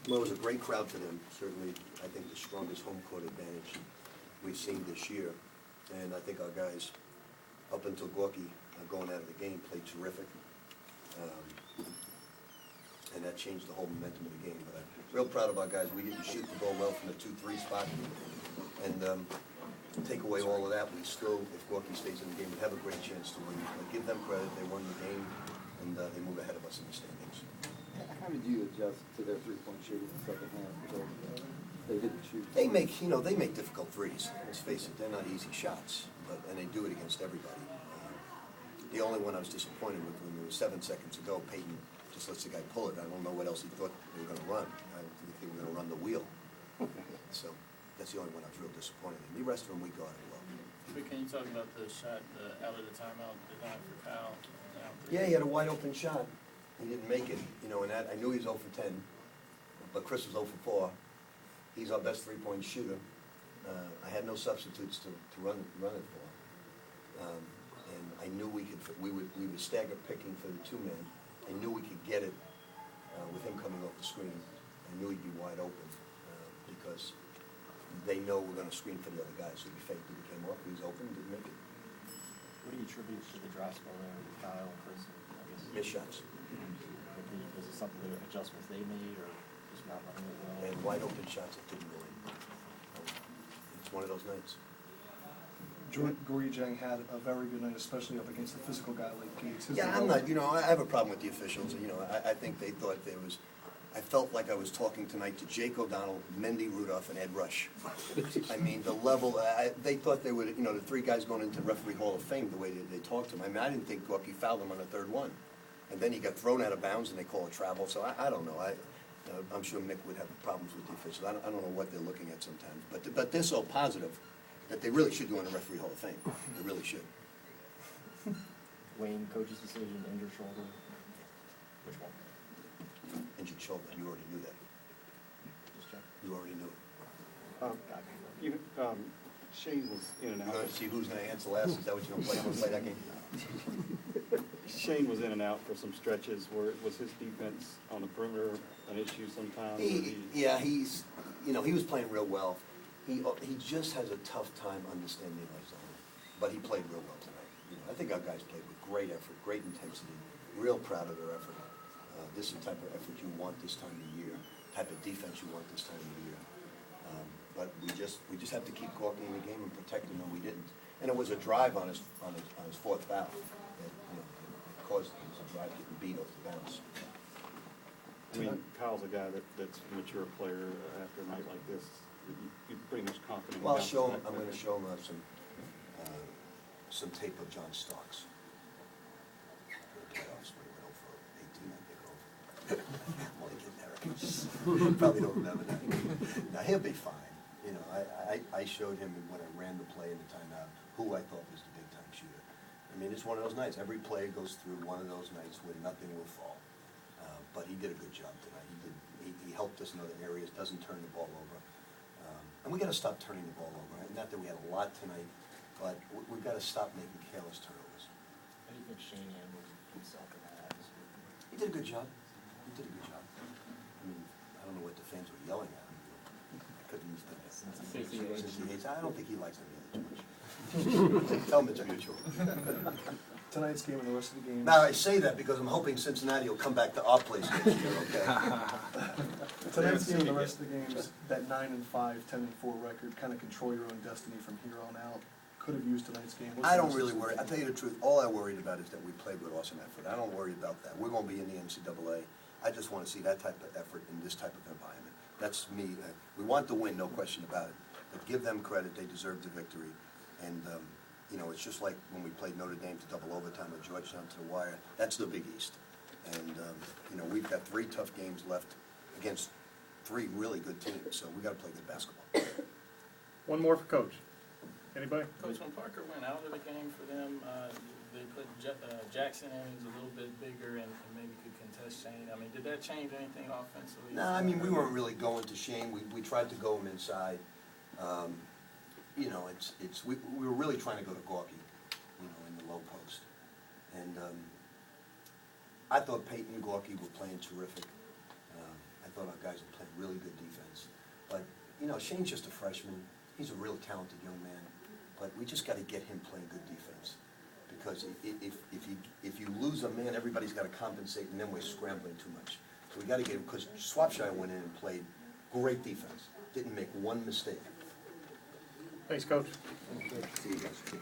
Well, it was a great crowd for them. Certainly, I think the strongest home court advantage we've seen this year. And I think our guys, up until Gorky going out of the game, played terrific. And that changed the whole momentum of the game. But I'm real proud of our guys. We didn't shoot the ball well from the 2-3 spot. And take away all of that, we still, if Gorky stays in the game, would have a great chance to win. But give them credit. They won the game, and they move ahead of us in the standings. How did you adjust to their three-point shooting in the second half? Because they didn't shoot. They make, they make difficult threes. Let's face it, they're not easy shots, and they do it against everybody. The only one I was disappointed with when there was 7 seconds to go, Peyton just lets the guy pull it. I don't know what else he thought they were going to run. I don't think they were going to run the wheel. So that's the only one I was real disappointed in. The rest of them we guarded well. But can you talk about the shot out of the timeout designed for Kyle? Yeah, he had a wide open shot. He didn't make it, and that, I knew he was 0 for 10, but Chris was 0 for 4. He's our best three-point shooter. I had no substitutes to run it for. And I knew we would stagger picking for the 2-man. I knew we could get it with him coming off the screen. I knew he'd be wide open because they know we're going to screen for the other guys. So we faked it, he came off, he was open, didn't make it. What do you attribute to the dry spell there with Kyle and Chris? Missed shots. Was it something that adjustments they made or just not running it well? And wide open shots that didn't go in. It's one of those nights. Gorky Jang had a very good night, especially up against a physical guy like Gates. Yeah, I'm not, I have a problem with the officials. I think they thought there was, I felt like I was talking tonight to Jake O'Donnell, Mendy Rudolph, and Ed Rush. I mean, the level, they thought they would, the 3 guys going into Referee Hall of Fame, the way they talked to him. I mean, I didn't think Gorky fouled him on the 3rd one. And then he got thrown out of bounds and they call it travel. So I don't know. I'm sure Mick would have problems with the officials. I don't know what they're looking at sometimes. But they're so positive that they really should go in the Referee Hall of Fame. They really should. Wayne, coach's decision, injured shoulder. Which one? Injured shoulder. You already knew that. Just check. You already knew it. Shane was in and You're out. going to see who's going to answer last. Is that what you're going to play? You want to play that game? Shane was in and out for some stretches. Was his defense on the perimeter an issue sometimes? Yeah, he's, he was playing real well. He just has a tough time understanding our zone, but he played real well tonight. I think our guys played with great effort, great intensity. Real proud of their effort. This is the type of effort you want this time of year, type of defense you want this time of year. But we just have to keep Gorky in the game and protect him, and we didn't. And it was a drive on his 4th foul that caused his drive getting beat off the bounce. I mean, Kyle's a guy that's a mature player after a night like this. You're pretty much confident. Well, I'm going to show him some tape of John Starks. The playoffs when he went over 18, I think. I'm only kidding, Eric. Probably don't remember that. Now he'll be fine. I showed him when I ran the play in the timeout who I thought was the big-time shooter. I mean, it's one of those nights. Every play goes through one of those nights where nothing will fall. But he did a good job tonight. He helped us in other areas. Doesn't turn the ball over. And we got to stop turning the ball over. Not that we had a lot tonight, but we've got to stop making careless turnovers. How do you think Shane handled himself in that atmosphere? He did a good job. He did a good job. I mean, I don't know what the fans were yelling at him. Couldn't use that. I don't think he likes them either too much. Tell him it's mutual. Tonight's game and the rest of the games. Now, I say that because I'm hoping Cincinnati will come back to our place next year, okay? Tonight's game and the rest of the games, that 9-5, 10-4 record, kind of control your own destiny from here on out. Could have used tonight's game. I don't really worry. I'll tell you the truth. All I worried about is that we played with awesome effort. I don't worry about that. We're going to be in the NCAA. I just want to see that type of effort in this type of environment. That's me. We want to win, no question about it. But give them credit. They deserve the victory. And, it's just like when we played Notre Dame to double overtime with Georgetown to the wire. That's the Big East. And, we've got 3 tough games left against 3 really good teams. So we got to play good basketball. One more for Coach. Anybody? Coach, when Parker went out of the game for them, they put Jackson in, who's a little bit bigger and maybe could contest Shane. I mean, did that change anything offensively? No, I mean, we weren't really going to Shane. We tried to go him inside. We were really trying to go to Gorky, in the low post. And I thought Peyton and Gorky were playing terrific. I thought our guys were playing really good defense. But, you know, Shane's just a freshman. He's a real talented young man. But we just got to get him playing good defense. Because if you lose a man, everybody's got to compensate, and then we're scrambling too much. So we got to get him, because Swapshire went in and played great defense. Didn't make one mistake. Thanks, Coach. See you guys.